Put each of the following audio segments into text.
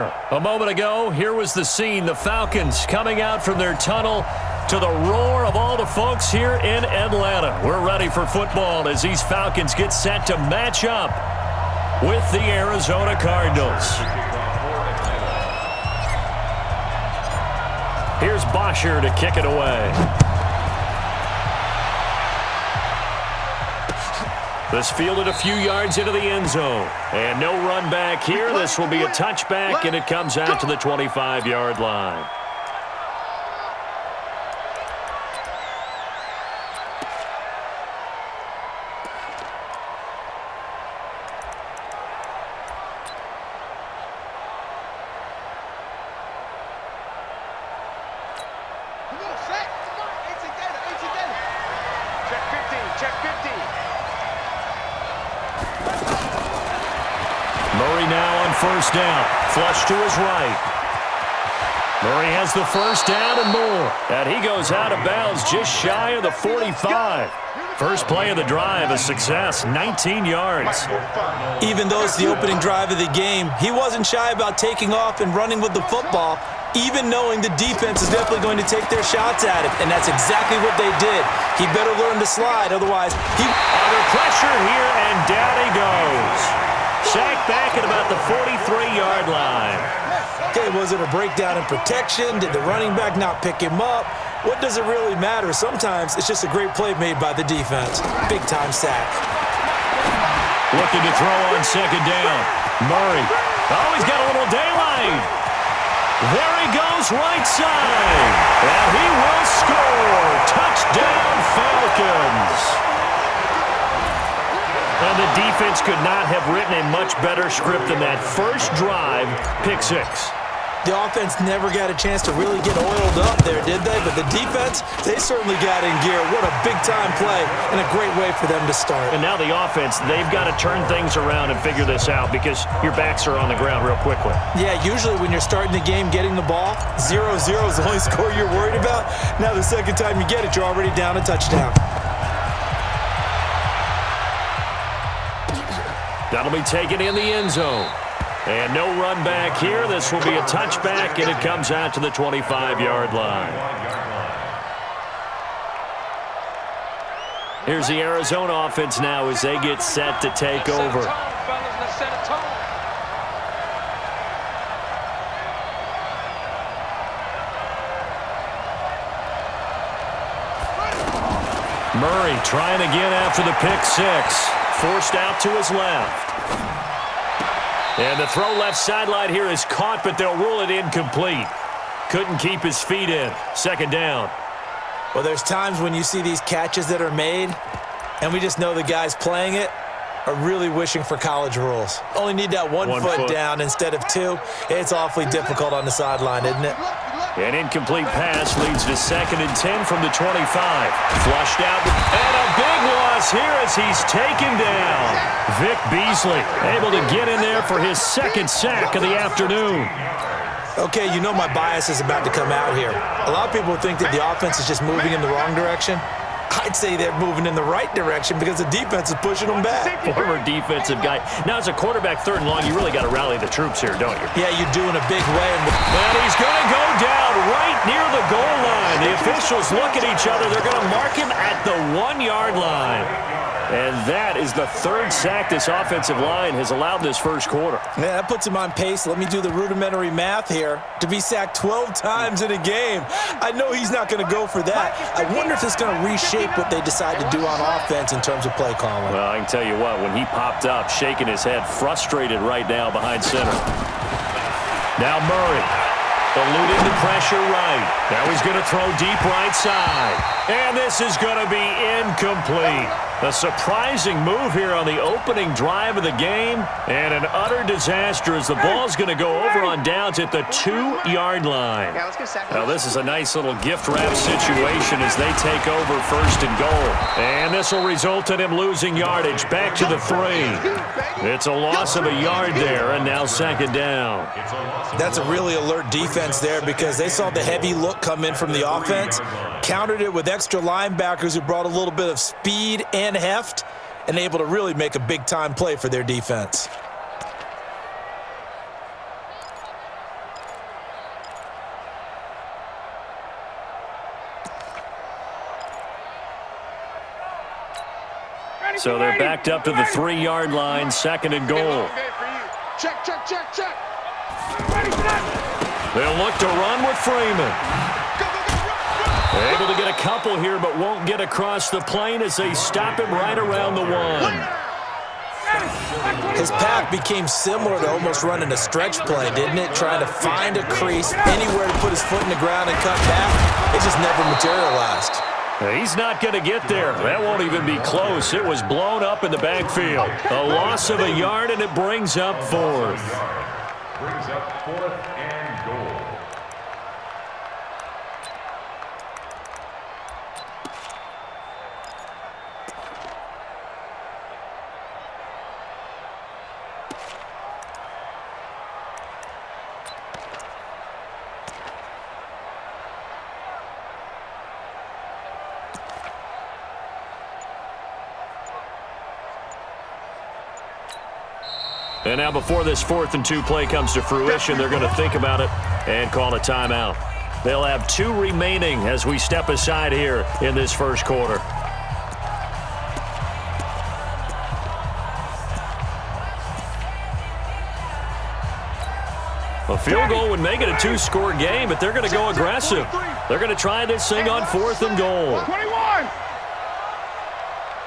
A moment ago, here was the scene. The Falcons coming out from their tunnel to the roar of all the folks here in Atlanta. We're ready for football as these Falcons get set to match up with the Arizona Cardinals. Here's Bosher to kick it away. This fielded a few yards into the end zone. And no run back here. This will be a touchback, and it comes out to the 25-yard line. Murray now on first down. Flush to his right. Murray has the first down and more. And he goes out of bounds just shy of the 45. First play of the drive, a success, 19 yards. Even though it's the opening drive of the game, he wasn't shy about taking off and running with the football, even knowing the defense is definitely going to take their shots at him. And that's exactly what they did. He better learn to slide, otherwise he... Under pressure here, and down he goes. Sacked back at about the 43-yard line. Okay, was it a breakdown in protection? Did the running back not pick him up? What does it really matter? Sometimes it's just a great play made by the defense. Big-time sack. Looking to throw on second down. Murray. Oh, he's got a little daylight. There he goes, right side. And he will score. Touchdown, Falcons. And the defense could not have written a much better script than that first drive, pick six. The offense never got a chance to really get oiled up there, did they? But the defense, they certainly got in gear. What a big-time play and a great way for them to start. And now the offense, they've got to turn things around and figure this out because your backs are on the ground real quickly. Yeah, usually when you're starting the game getting the ball, 0-0 is the only score you're worried about. Now the second time you get it, you're already down a touchdown. That'll be taken in the end zone. And no run back here. This will be a touchback, and it comes out to the 25-yard line. Here's the Arizona offense now as they get set to take over. Murray trying again after the pick six. Forced out to his left. And the throw left sideline here is caught, but they'll rule it incomplete. Couldn't keep his feet in. Second down. Well, there's times when you see these catches that are made, and we just know the guys playing it are really wishing for college rules. Only need that one foot down instead of two. It's awfully difficult on the sideline, isn't it? An incomplete pass leads to 2nd and 10 from the 25. Flushed out, and a big loss here as he's taken down. Vic Beasley able to get in there for his second sack of the afternoon. Okay, you know my bias is about to come out here. A lot of people think that the offense is just moving in the wrong direction. I'd say they're moving in the right direction because the defense is pushing them back. Former defensive guy. Now, as a quarterback, 3rd and long, you really got to rally the troops here, don't you? Yeah, you do in a big way. And he's going to go down right near the goal line. The officials look at each other. They're going to mark him at the 1-yard line. And that is the 3rd sack this offensive line has allowed this first quarter. Yeah, that puts him on pace. Let me do the rudimentary math here. To be sacked 12 times in a game. I know he's not going to go for that. I wonder if it's going to reshape what they decide to do on offense in terms of play calling. Well, I can tell you what, when he popped up, shaking his head, frustrated right now behind center. Now Murray. Eluding the pressure right. Now he's going to throw deep right side. And this is going to be incomplete. A surprising move here on the opening drive of the game. And an utter disaster as the ball's going to go over on downs at the 2-yard line. Now this is a nice little gift wrap situation as they take over 1st and goal. And this will result in him losing yardage back to the 3. It's a loss of a yard there, and now 2nd down. That's a really alert defense there because they saw the heavy look come in from the offense, countered it with extra linebackers who brought a little bit of speed and heft, and able to really make a big-time play for their defense. So they're backed up to the 3-yard line, 2nd and goal. Check. They'll look to run with Freeman. Able to get a couple here, but won't get across the plane as they stop him right around the 1. His path became similar to almost running a stretch play, didn't it? Trying to find a crease, anywhere to put his foot in the ground and cut back. It just never materialized. He's not going to get there. That won't even be close. It was blown up in the backfield. A loss of a yard, and it brings up 4th. Brings up 4th and goal. And now before this 4th and 2 play comes to fruition, they're going to think about it and call a timeout. They'll have 2 remaining as we step aside here in this first quarter. A field goal would make it a 2-score game, but they're going to go aggressive. They're going to try this thing on 4th and goal. 21.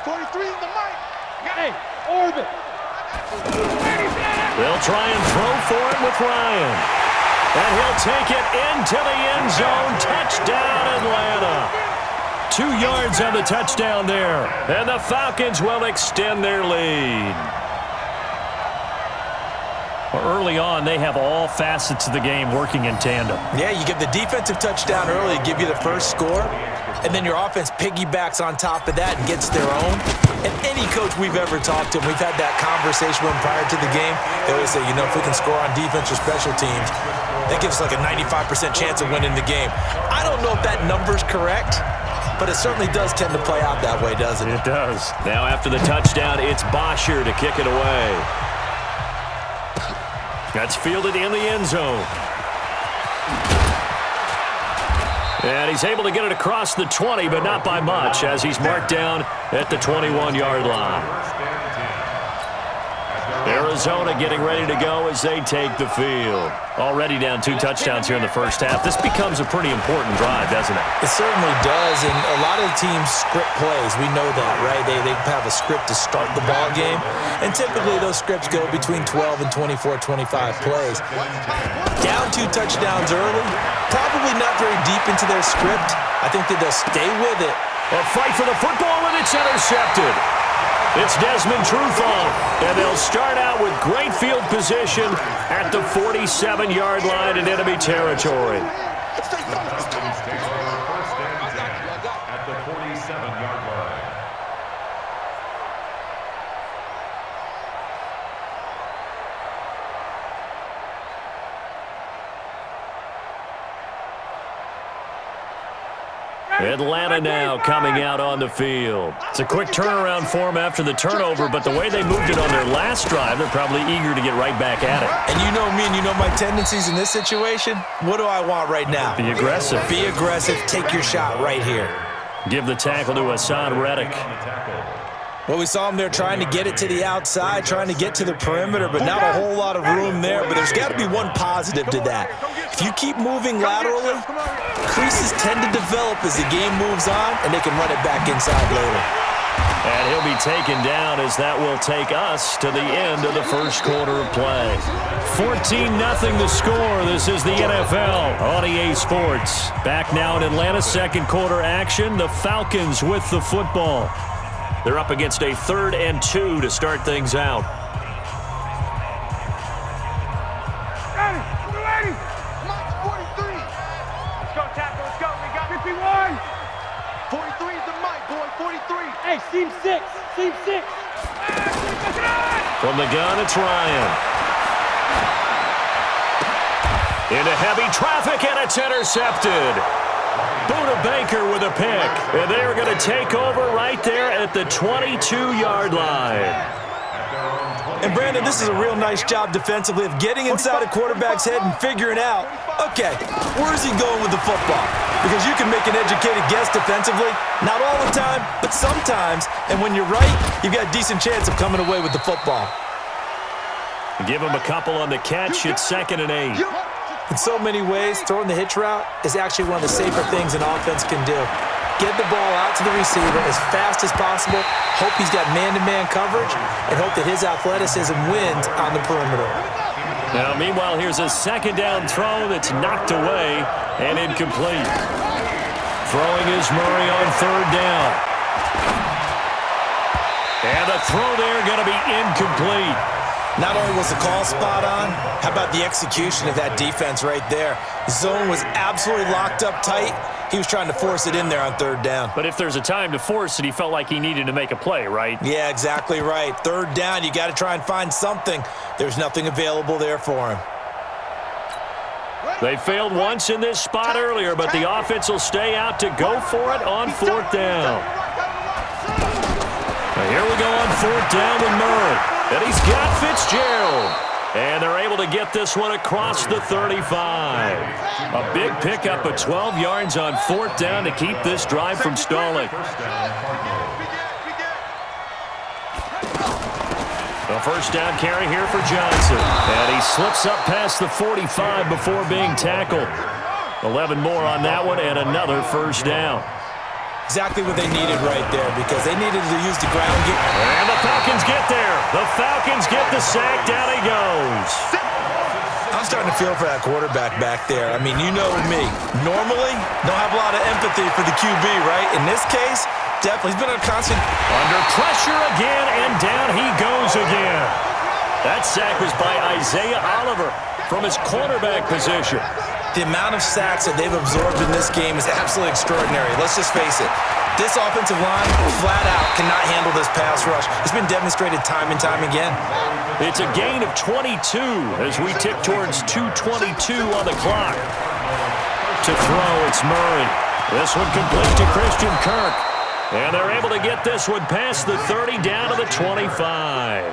43 is the mic. Hey, orbit. They'll try and throw for it with Ryan. And he'll take it into the end zone. Touchdown, Atlanta. 2 yards on the touchdown there. And the Falcons will extend their lead. Early on, they have all facets of the game working in tandem. Yeah, you give the defensive touchdown early, give you the first score, and then your offense piggybacks on top of that and gets their own. And any coach we've ever talked to, we've had that conversation with them prior to the game. They always say, if we can score on defense or special teams, that gives us like a 95% chance of winning the game. I don't know if that number's correct, but it certainly does tend to play out that way, doesn't it? It does. Now after the touchdown, it's Bosher to kick it away. That's fielded in the end zone. And he's able to get it across the 20, but not by much, as he's marked down at the 21-yard line. Arizona getting ready to go as they take the field. Already down 2 touchdowns here in the first half. This becomes a pretty important drive, doesn't it? It certainly does, and a lot of the teams script plays. We know that, right? They have a script to start the ball game, and typically those scripts go between 12 and 24, 25 plays. Down 2 touchdowns early, probably not very deep into their script. I think that they'll stay with it. A fight for the football, and it's intercepted. It's Desmond Trufant, and they'll start out with great field position at the 47-yard line in enemy territory. At the 47-yard line. Atlanta now coming out on the field. It's a quick turnaround for them after the turnover, but the way they moved it on their last drive, they're probably eager to get right back at it. And you know me and you know my tendencies in this situation. What do I want right now? Be aggressive. Be aggressive. Take your shot right here. Give the tackle to Hassan Reddick. Well, we saw him there trying to get it to the outside, trying to get to the perimeter, but not a whole lot of room there. But there's got to be one positive to that. If you keep moving laterally, creases tend to develop as the game moves on, and they can run it back inside later. And he'll be taken down as that will take us to the end of the first quarter of play. 14-0 the score. This is the NFL on EA Sports. Back now in Atlanta's second quarter action. The Falcons with the football. They're up against a 3rd and 2 to start things out. Ready. Mike, 43. Let's go, tackle. Let's go. We got 51. 43 is the mic, boy. 43. Hey, seam 6. Seam 6. From the gun, it's Ryan. Into heavy traffic, and it's intercepted. Buda Baker with a pick, and they're going to take over right there at the 22-yard line. And Brandon, this is a real nice job defensively of getting inside a quarterback's head and figuring out, okay, where's he going with the football? because you can make an educated guess defensively. Not all the time, but sometimes. And when you're right, you've got a decent chance of coming away with the football. Give him a couple on the catch. It's 2nd and 8. In so many ways, throwing the hitch route is actually one of the safer things an offense can do. Get the ball out to the receiver as fast as possible, hope he's got man-to-man coverage, and hope that his athleticism wins on the perimeter. Now, meanwhile, here's a 2nd down throw that's knocked away and incomplete. Throwing is Murray on 3rd down. And the throw there going to be incomplete. Not only was the call spot on, how about the execution of that defense right there? Zone was absolutely locked up tight. He was trying to force it in there on 3rd down. But if there's a time to force it, he felt like he needed to make a play, right? Yeah, exactly right. 3rd down, you got to try and find something. There's nothing available there for him. They failed once in this spot earlier, but the offense will stay out to go for it on 4th down. Now here we go on 4th down with Murray. And he's got Fitzgerald. And they're able to get this one across the 35. A big pickup of 12 yards on 4th down to keep this drive from stalling. A 1st down carry here for Johnson. And he slips up past the 45 before being tackled. 11 more on that one and another 1st down. Exactly what they needed right there, because they needed to use the ground game. And the Falcons get there. The Falcons get the sack. Down he goes. I'm starting to feel for that quarterback back there. I mean, you know me. Normally, don't have a lot of empathy for the QB, right? In this case, definitely. He's been under constant. Under pressure again, and down he goes again. That sack was by Isaiah Oliver from his cornerback position. The amount of sacks that they've absorbed in this game is absolutely extraordinary. Let's just face it. This offensive line, flat out, cannot handle this pass rush. It's been demonstrated time and time again. It's a gain of 22 as we tick towards 2:22 on the clock. To throw, it's Murray. This one complete to Christian Kirk. And they're able to get this one past the 30 down to the 25.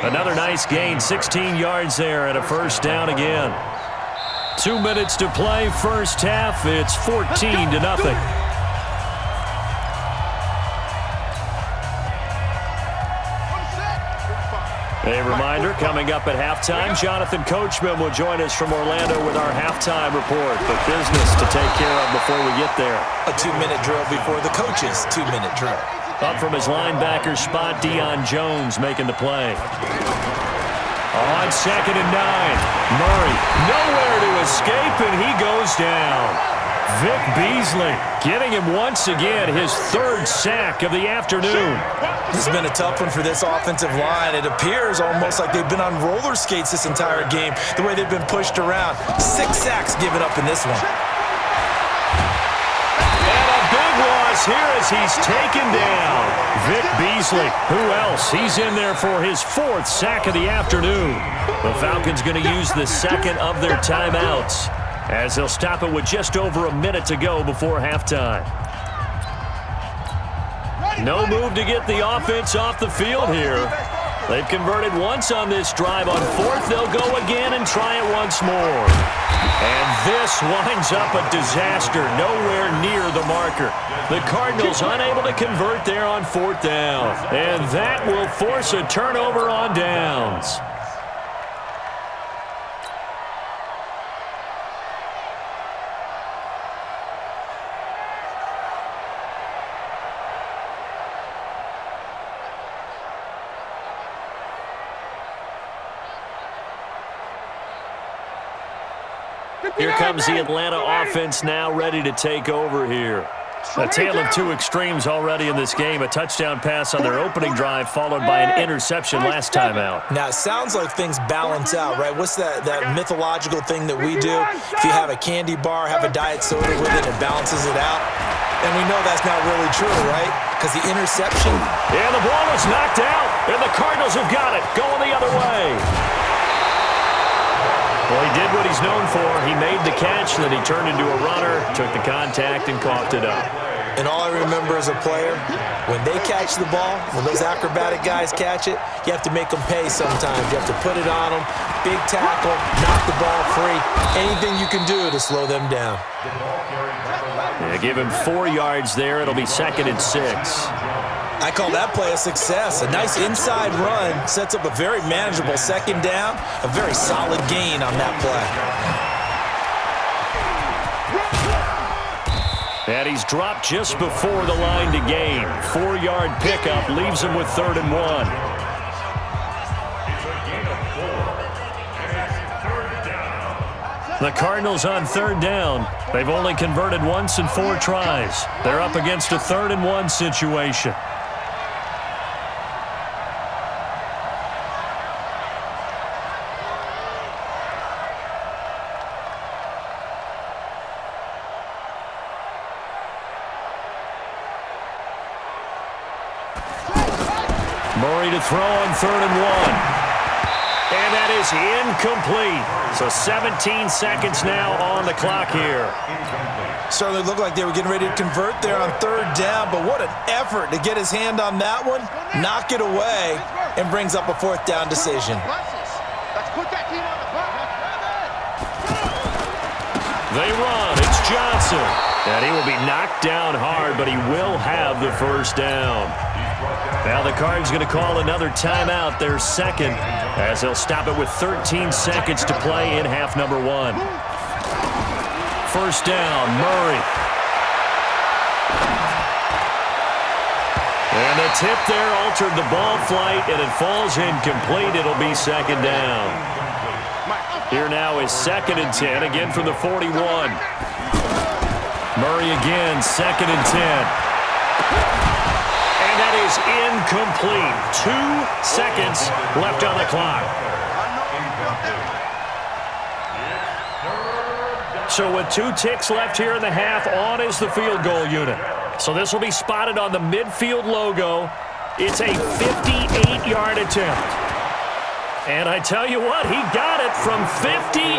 Another nice gain, 16 yards there and a 1st down again. 2 minutes to play, 1st half. It's 14-0. A reminder, coming up at halftime, Jonathan Coachman will join us from Orlando with our halftime report. But business to take care of before we get there. A 2-minute drill before the coach's 2-minute drill. Up from his linebacker spot, Deion Jones making the play. On 2nd and 9, Murray nowhere to escape, and he goes down. Vic Beasley getting him once again his 3rd sack of the afternoon. This has been a tough one for this offensive line. It appears almost like they've been on roller skates this entire game, the way they've been pushed around. 6 sacks given up in this one. Here as he's taken down. Vic Beasley. Who else? He's in there for his 4th sack of the afternoon. The Falcons going to use the 2nd of their timeouts as they'll stop it with just over a minute to go before halftime. No move to get the offense off the field here. They've converted once on this drive. On 4th, they'll go again and try it once more. And this winds up a disaster, nowhere near the marker. The Cardinals unable to convert there on 4th down. And that will force a turnover on downs. Here comes the Atlanta offense now ready to take over here. A tale of 2 extremes already in this game. A touchdown pass on their opening drive followed by an interception last time out. Now, it sounds like things balance out, right? What's that mythological thing that we do? If you have a candy bar, have a diet soda with it, it balances it out. And we know that's not really true, right? Because the interception. Yeah, the ball was knocked out, and the Cardinals have got it. Going the other way. Well, he did what he's known for. He made the catch, and then he turned into a runner, took the contact, and coughed it up. And all I remember as a player, when they catch the ball, when those acrobatic guys catch it, you have to make them pay sometimes. You have to put it on them, big tackle, knock the ball free, anything you can do to slow them down. Yeah, give him 4 yards there. It'll be 2nd and 6. I call that play a success. A nice inside run sets up a very manageable 2nd down, a very solid gain on that play. And he's dropped just before the line to gain. 4-yard pickup leaves him with 3rd and 1. The Cardinals on 3rd down. They've only converted once in 4 tries. They're up against a 3rd and 1 situation. Murray to throw on 3rd and 1. And that is incomplete. So 17 seconds now on the clock here. Certainly looked like they were getting ready to convert there on 3rd down, but what an effort to get his hand on that one, knock it away, and brings up a 4th down decision. Let's put that team on the clock. They run. It's Johnson. And he will be knocked down hard, but he will have the 1st down. Now the Cards going to call another timeout, their 2nd, as they'll stop it with 13 seconds to play in half number 1. 1st down, Murray. And the tip there altered the ball flight, and it falls incomplete. It'll be 2nd down. Here now is 2nd and 10, again from the 41. Murray again, 2nd and 10. And that is incomplete. 2 seconds left on the clock. So with 2 ticks left here in the half, on is the field goal unit. So this will be spotted on the midfield logo. It's a 58-yard attempt. And I tell you what, he got it from 58.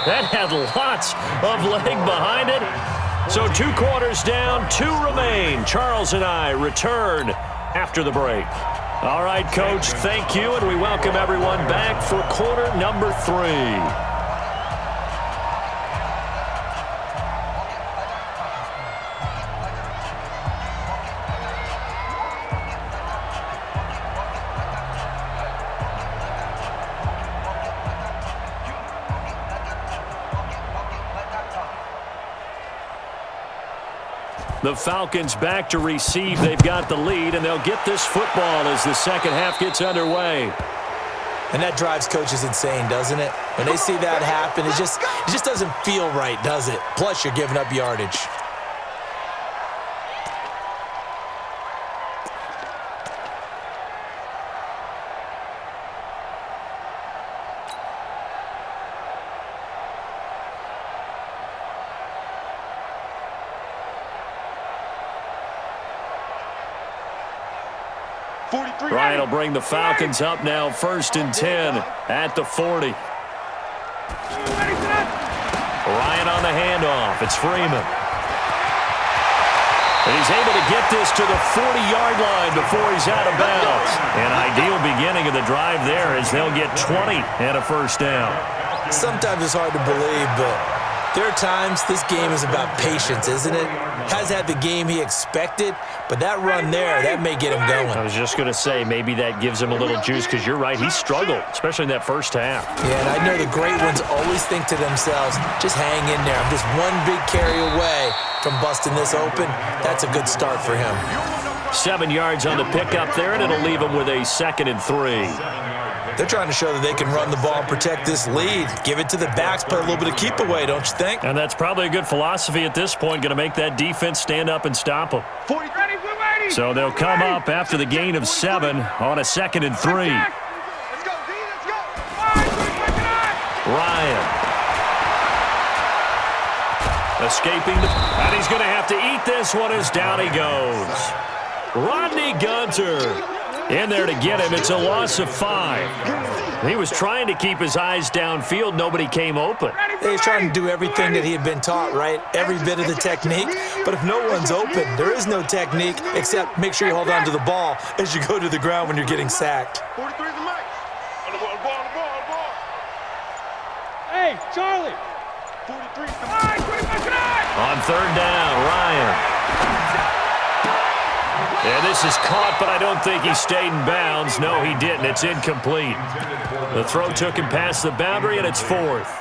That had lots of leg behind it. So 2 quarters down, 2 remain. Charles and I return after the break. All right, Coach, thank you, and we welcome everyone back for quarter number 3. The Falcons back to receive. They've got the lead, and they'll get this football as the 2nd half gets underway. And that drives coaches insane, doesn't it? When they see that happen, it just doesn't feel right, does it? Plus, you're giving up yardage. Ryan will bring the Falcons up now, 1st and 10 at the 40. Ryan on the handoff. It's Freeman. And he's able to get this to the 40-yard line before he's out of bounds. An ideal beginning of the drive there as they'll get 20 and a 1st down. Sometimes it's hard to believe, but there are times this game is about patience, isn't it? Has had the game he expected, but that run there, that may get him going. I was just going to say, maybe that gives him a little juice because you're right, he struggled, especially in that 1st half. Yeah, and I know the great ones always think to themselves, just hang in there. I'm just one big carry away from busting this open. That's a good start for him. 7 yards on the pickup there, and it'll leave him with a 2nd and 3. They're trying to show that they can run the ball and protect this lead. Give it to the backs, play a little bit of keep away, don't you think? And that's probably a good philosophy at this point, going to make that defense stand up and stop them. So they'll come up after the gain of 7 on a 2nd and 3. Let's go, D, let's go. Ryan. Escaping, and he's going to have to eat this one as down he goes. Rodney Gunter In there to get him. It's a loss of 5. He was trying to keep his eyes downfield. Nobody came open. He's trying to do everything that he had been taught, right? Every bit of the technique. But if no one's open, there is no technique except make sure you hold on to the ball as you go to the ground when you're getting sacked. 43 is the mic. On the ball. Hey, Charlie. 43 is the mic. On third down, Ryan. And this is caught, but I don't think he stayed in bounds. No, he didn't. It's incomplete. The throw took him past the boundary, and it's 4th.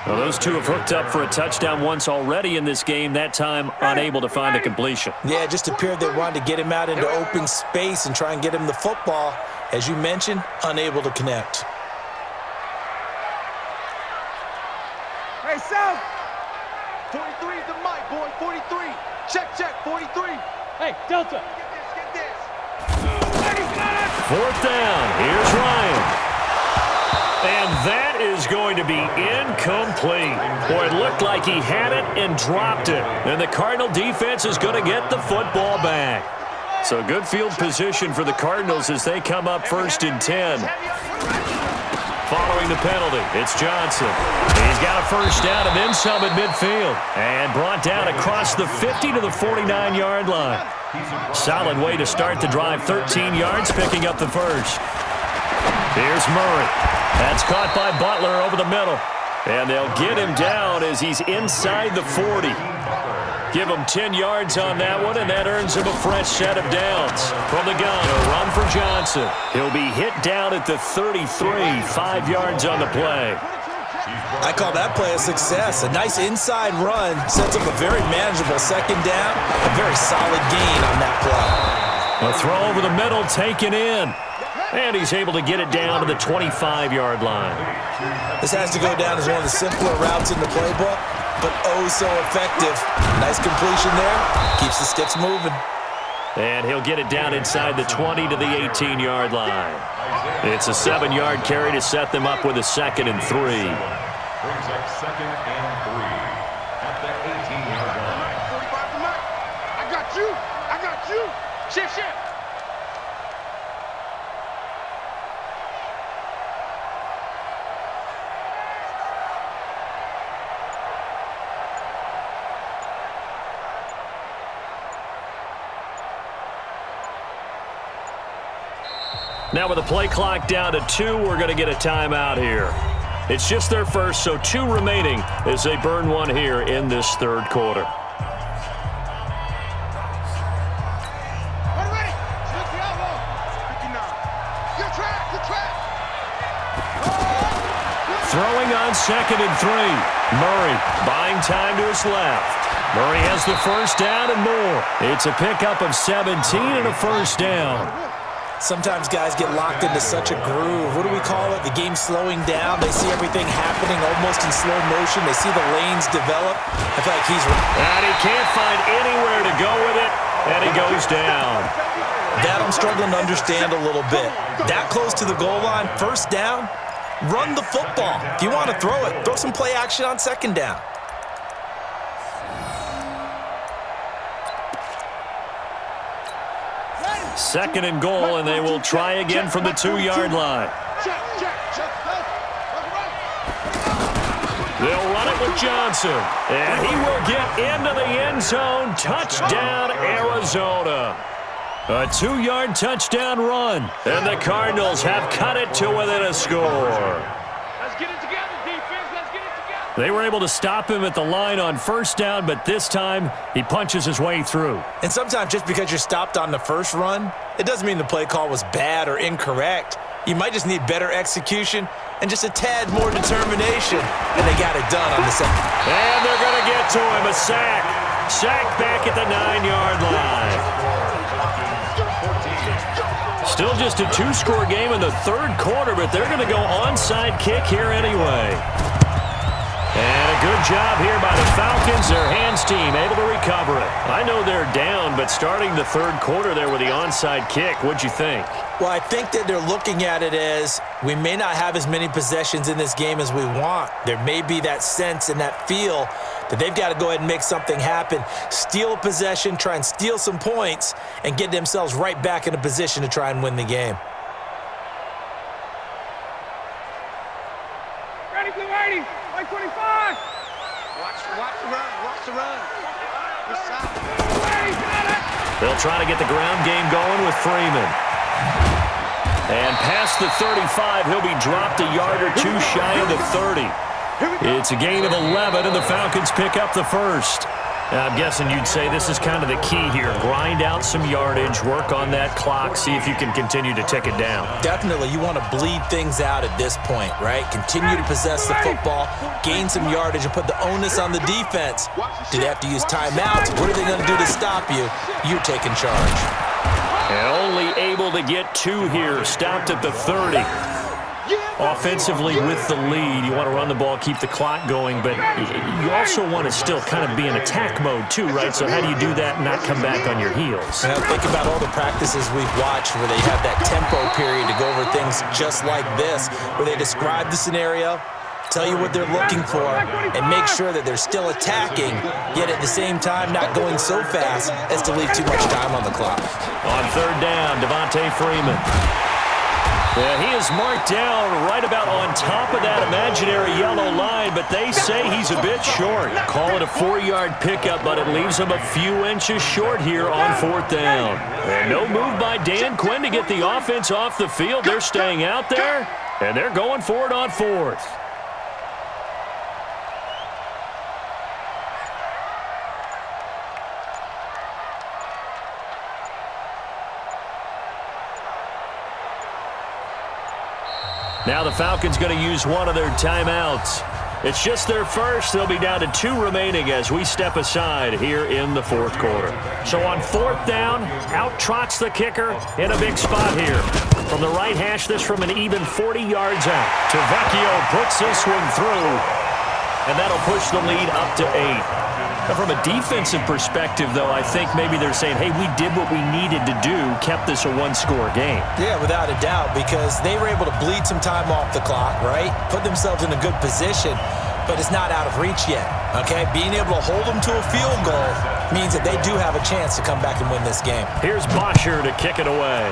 Well, those two have hooked up for a touchdown once already in this game, that time unable to find the completion. Yeah, it just appeared they wanted to get him out into open space and try and get him the football. As you mentioned, unable to connect. Hey, South. 43 is the mic, boy. 43. Check, 43. Hey, Delta. Get this. 4th down. Here's Ryan. And that is going to be incomplete. Boy, it looked like he had it and dropped it. And the Cardinal defense is going to get the football back. So good field position for the Cardinals as they come up 1st and 10. Following the penalty, it's Johnson. He's got a 1st down and then some at midfield. And brought down across the 50 to the 49-yard line. Solid way to start the drive. 13 yards, picking up the 1st. Here's Murray. That's caught by Butler over the middle. And they'll get him down as he's inside the 40. Give him 10 yards on that one, and that earns him a fresh set of downs. From the gun, a run for Johnson. He'll be hit down at the 33, 5 yards on the play. I call that play a success. A nice inside run sets up a very manageable 2nd down. A very solid gain on that play. A throw over the middle taken in. And he's able to get it down to the 25-yard line. This has to go down as one of the simpler routes in the playbook, but oh so effective. Nice completion there. Keeps the sticks moving. And he'll get it down inside the 20 to the 18-yard line. It's a 7-yard carry to set them up with a 2nd and 3. Brings up 2nd and 3 at the 18-yard line. 45 to Mike. I got you. Shift. Now with the play clock down to 2, we're going to get a timeout here. It's just their first, so 2 remaining as they burn one here in this 3rd quarter. Ready. Look the elbow. 59. Good track. Throwing on 2nd and 3. Murray buying time to his left. Murray has the 1st down and more. It's a pickup of 17 and a 1st down. Sometimes guys get locked into such a groove. What do we call it? The game's slowing down. They see everything happening almost in slow motion. They see the lanes develop. I feel like he's... And he can't find anywhere to go with it, and he goes down. That I'm struggling to understand a little bit. That close to the goal line, 1st down, run the football. If you want to throw it, throw some play action on 2nd down. Second and goal, and they will try again from the 2-yard line. They'll run it with Johnson, and he will get into the end zone. Touchdown, Arizona. A 2-yard touchdown run, and the Cardinals have cut it to within a score. Let's get it together, defense. Let's get it together. They were able to stop him at the line on 1st down, but this time he punches his way through. And sometimes just because you're stopped on the first run, it doesn't mean the play call was bad or incorrect. You might just need better execution and just a tad more determination, and they got it done on the 2nd. And they're going to get to him, a sack. Sack back at the 9-yard line. Still just a 2-score game in the 3rd quarter, but they're going to go onside kick here anyway. And it good job here by the Falcons. Their hands team able to recover it. I know they're down, but starting the third quarter there with the onside kick, what'd you think? Well, I think that they're looking at it as we may not have as many possessions in this game as we want. There may be that sense and that feel that they've got to go ahead and make something happen, steal a possession, try and steal some points, and get themselves right back in a position to try and win the game. Ready, blue 80, 125. Watch the run, watch the run. Good side. They'll try to get the ground game going with Freeman. And past the 35, he'll be dropped a yard or two shy of the 30. It's a gain of 11, and the Falcons pick up the first. Now, I'm guessing you'd say this is kind of the key here. Grind out some yardage, work on that clock, see if you can continue to tick it down. Definitely, you want to bleed things out at this point, right? Continue to possess the football, gain some yardage, and put the onus on the defense. Do they have to use timeouts? What are they going to do to stop you? You're taking charge. And only able to get two here, stopped at the 30. Offensively with the lead, you want to run the ball, keep the clock going, but you also want to still kind of be in attack mode too, right? So how do you do that and not come back on your heels? Now, think about all the practices we've watched where they have that tempo period to go over things just like this, where they describe the scenario, tell you what they're looking for, and make sure that they're still attacking, yet at the same time not going so fast as to leave too much time on the clock. On third down, Devontae Freeman. Yeah, he is marked down right about on top of that imaginary yellow line, but they say he's a bit short. Call it a 4-yard pickup, but it leaves him a few inches short here on fourth down. And no move by Dan Quinn to get the offense off the field. They're staying out there, and they're going for it on fourth. Now the Falcons going to use one of their timeouts. It's just their first. They'll be down to 2 remaining as we step aside here in the fourth quarter. So on fourth down, out trots the kicker in a big spot here. From the right hash, this from an even 40 yards out. Tavecchio puts this one through, and that'll push the lead up to 8. Now from a defensive perspective, though, I think maybe they're saying, hey, we did what we needed to do, kept this a one-score game. Yeah, without a doubt, because they were able to bleed some time off the clock, right? Put themselves in a good position, but it's not out of reach yet, okay? Being able to hold them to a field goal means that they do have a chance to come back and win this game. Here's Bosher to kick it away.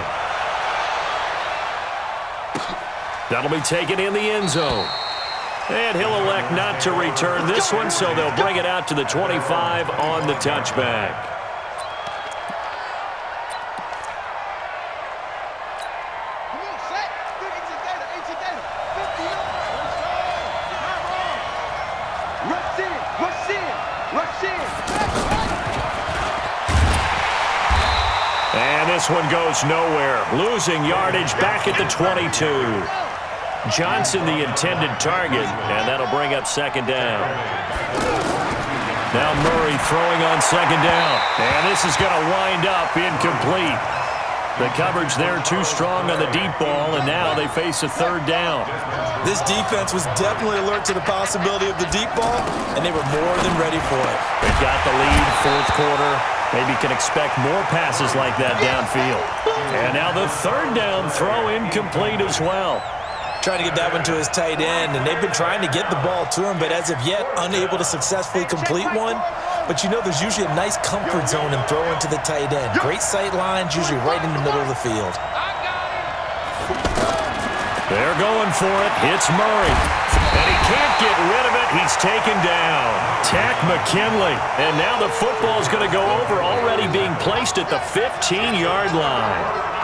That'll be taken in the end zone. And he'll elect not to return this one, so they'll bring it out to the 25 on the touchback. And this one goes nowhere. Losing yardage back at the 22. Johnson the intended target, and that'll bring up second down. Now Murray throwing on second down, and this is going to wind up incomplete. The coverage there too strong on the deep ball, and now they face a third down. This defense was definitely alert to the possibility of the deep ball, and they were more than ready for it. They've got the lead, fourth quarter. Maybe can expect more passes like that downfield. And now the third down throw incomplete as well. Trying to get that one to his tight end, and they've been trying to get the ball to him, but as of yet, unable to successfully complete one. But you know there's usually a nice comfort zone in throwing to the tight end. Great sight lines, usually right in the middle of the field. They're going for it. It's Murray. And he can't get rid of it. He's taken down. Tack McKinley. And now the football's going to go over, already being placed at the 15-yard line.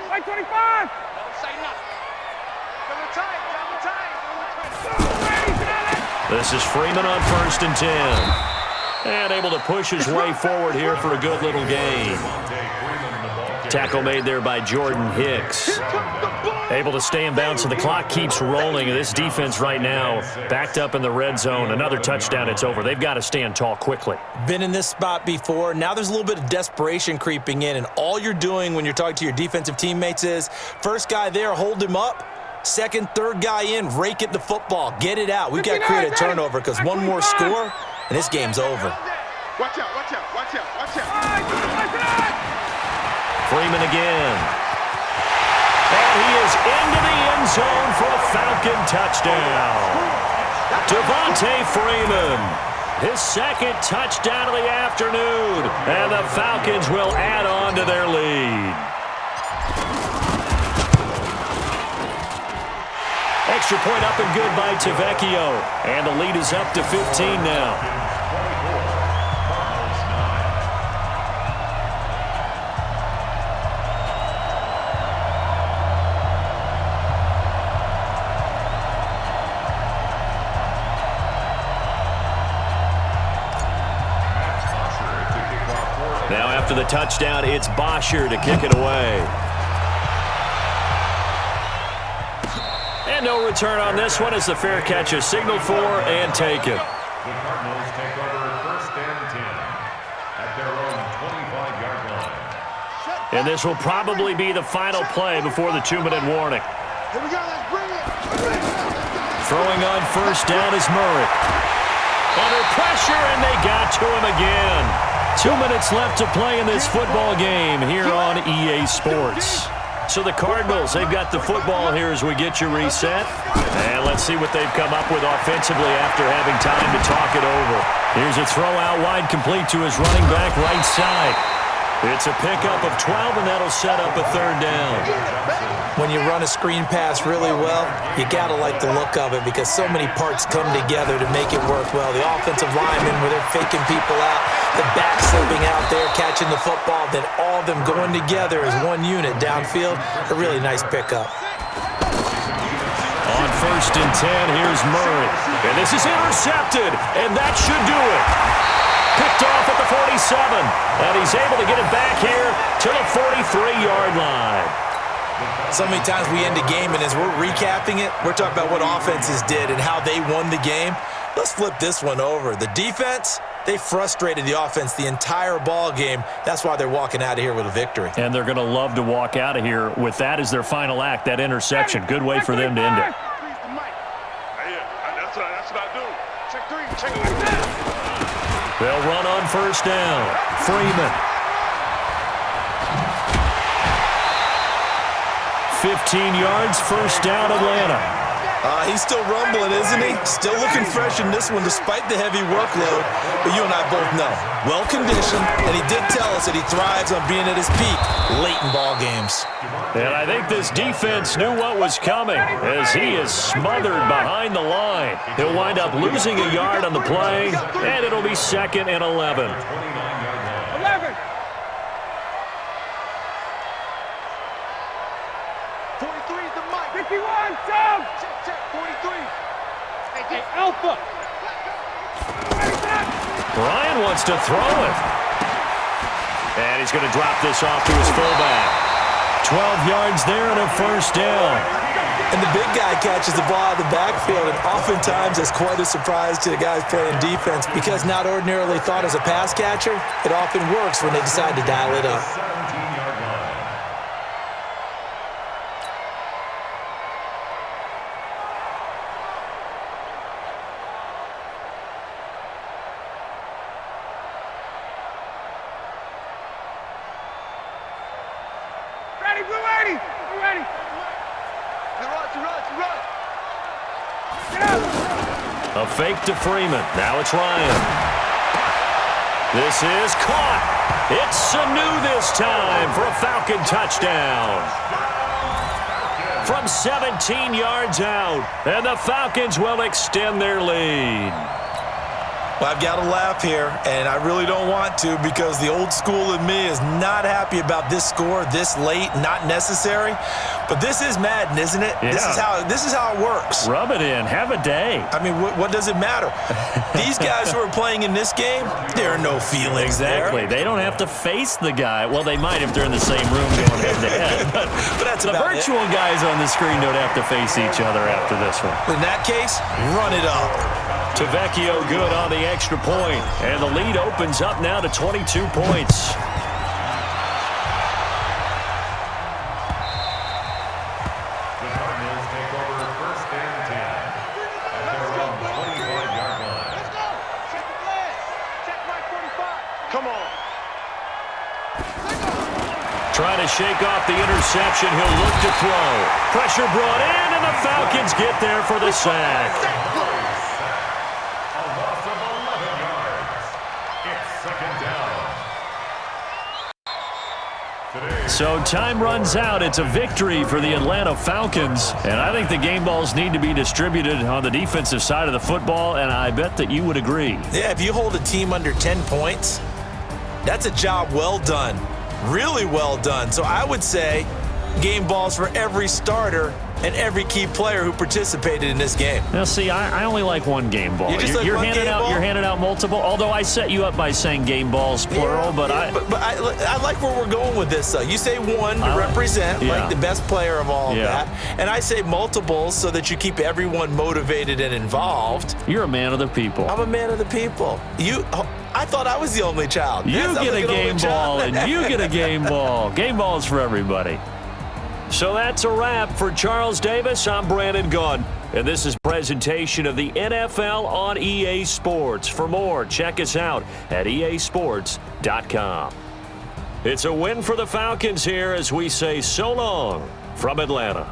Like 25! Don't say nothing. Double tight, double tight. This is Freeman on 1st and 10. And able to push his way forward here for a good little gain. Tackle made there by Jordan Hicks. Able to stay in bounds, so the clock keeps rolling. This defense right now backed up in the red zone. Another touchdown, it's over. They've got to stand tall quickly. Been in this spot before. Now there's a little bit of desperation creeping in, and all you're doing when you're talking to your defensive teammates is first guy there, hold him up. Second, third guy in, rake at the football. Get it out. We've got to create a turnover because one more score, and this game's over. Watch out, watch out, watch out, watch out. Freeman again. And he is into the end zone for a Falcon touchdown. Devontae Freeman, his second touchdown of the afternoon. And the Falcons will add on to their lead. Extra point up and good by Tavecchio. And the lead is up to 15 now. Now after the touchdown, it's Bosher to kick it away. And no return on this one as the fair catch is signaled for and taken. The Cardinals take over 1st and 10 at their own 25-yard line. And this will probably be the final play before the 2-minute warning. Here we go, let's bring it. Throwing on first down is Murray. Under pressure, and they got to him again. 2 minutes left to play in this football game here on EA Sports. So the Cardinals, they've got the football here as we get you reset. And let's see what they've come up with offensively after having time to talk it over. Here's a throw out wide, complete to his running back right side. It's a pickup of 12, and that'll set up a third down. When you run a screen pass really well, you got to like the look of it because so many parts come together to make it work well. The offensive linemen, where they're faking people out, the back slipping out there, catching the football, then all of them going together as one unit downfield. A really nice pickup. On 1st and 10, here's Murray. And this is intercepted, and that should do it. Picked off at the 47, and he's able to get it back here to the 43-yard line. So many times we end a game, and as we're recapping it, we're talking about what offenses did and how they won the game. Let's flip this one over. The defense, they frustrated the offense the entire ball game. That's why they're walking out of here with a victory. And they're going to love to walk out of here with that as their final act, that interception. Good way for them to end it. That's what I do. Check three, check it. They'll run on first down. Freeman. 15 yards, first down, Atlanta. He's still rumbling, isn't he? Still looking fresh in this one despite the heavy workload. But you and I both know, well-conditioned, and he did tell us that he thrives on being at his peak late in ball games. And I think this defense knew what was coming as he is smothered behind the line. He'll wind up losing a yard on the play, and it'll be 2nd and 11. 11. 43 is the mic. 51, down. Check, 43. Hey, Alpha. Ryan wants to throw it. And he's going to drop this off to his fullback. 12 yards there and a first down. And the big guy catches the ball out of the backfield, and oftentimes it's quite a surprise to the guys playing defense because not ordinarily thought as a pass catcher, it often works when they decide to dial it up. 17-yard line. Ready, Blue 80. We're ready. Run. Get out. A fake to Freeman. Now it's Ryan. This is caught. It's Sanu this time for a Falcon touchdown. From 17 yards out, and the Falcons will extend their lead. Well, I've got to laugh here, and I really don't want to because the old school in me is not happy about this score this late, not necessary. But this is Madden, isn't it? Yeah. This is how it works. Rub it in. Have a day. I mean, what does it matter? These guys who are playing in this game, there are no feelings Exactly. there. They don't have to face the guy. Well, they might if they're in the same room going head-to-head. But that's the about virtual guys on the screen don't have to face each other after this one. In that case, run it up. Tavecchio good on the extra point. And the lead opens up now to 22 points. The Cardinals take over first and 10 at their own 25-yard line. Let's go. Check the flag. Check my 45. Come on. Trying to shake off the interception. He'll look to throw. Pressure brought in, and the Falcons get there for the sack. A loss of 11 yards. It's second down. So time runs out. It's a victory for the Atlanta Falcons. And I think the game balls need to be distributed on the defensive side of the football, and I bet that you would agree. Yeah, if you hold a team under 10 points, that's a job well done. Really well done. So I would say game balls for every starter and every key player who participated in this game. Now, see, I only like one game ball. You just like one game ball? You're handing out multiple, although I set you up by saying game balls, plural, but I like where we're going with this, though. You say one to represent, like the best player of all of that, and I say multiples so that you keep everyone motivated and involved. You're a man of the people. I'm a man of the people. I thought I was the only child. You get a game ball, and you get a game ball. Game balls for everybody. So that's a wrap for Charles Davis. I'm Brandon Gunn, and this is a presentation of the NFL on EA Sports. For more, check us out at easports.com. It's a win for the Falcons here as we say so long from Atlanta.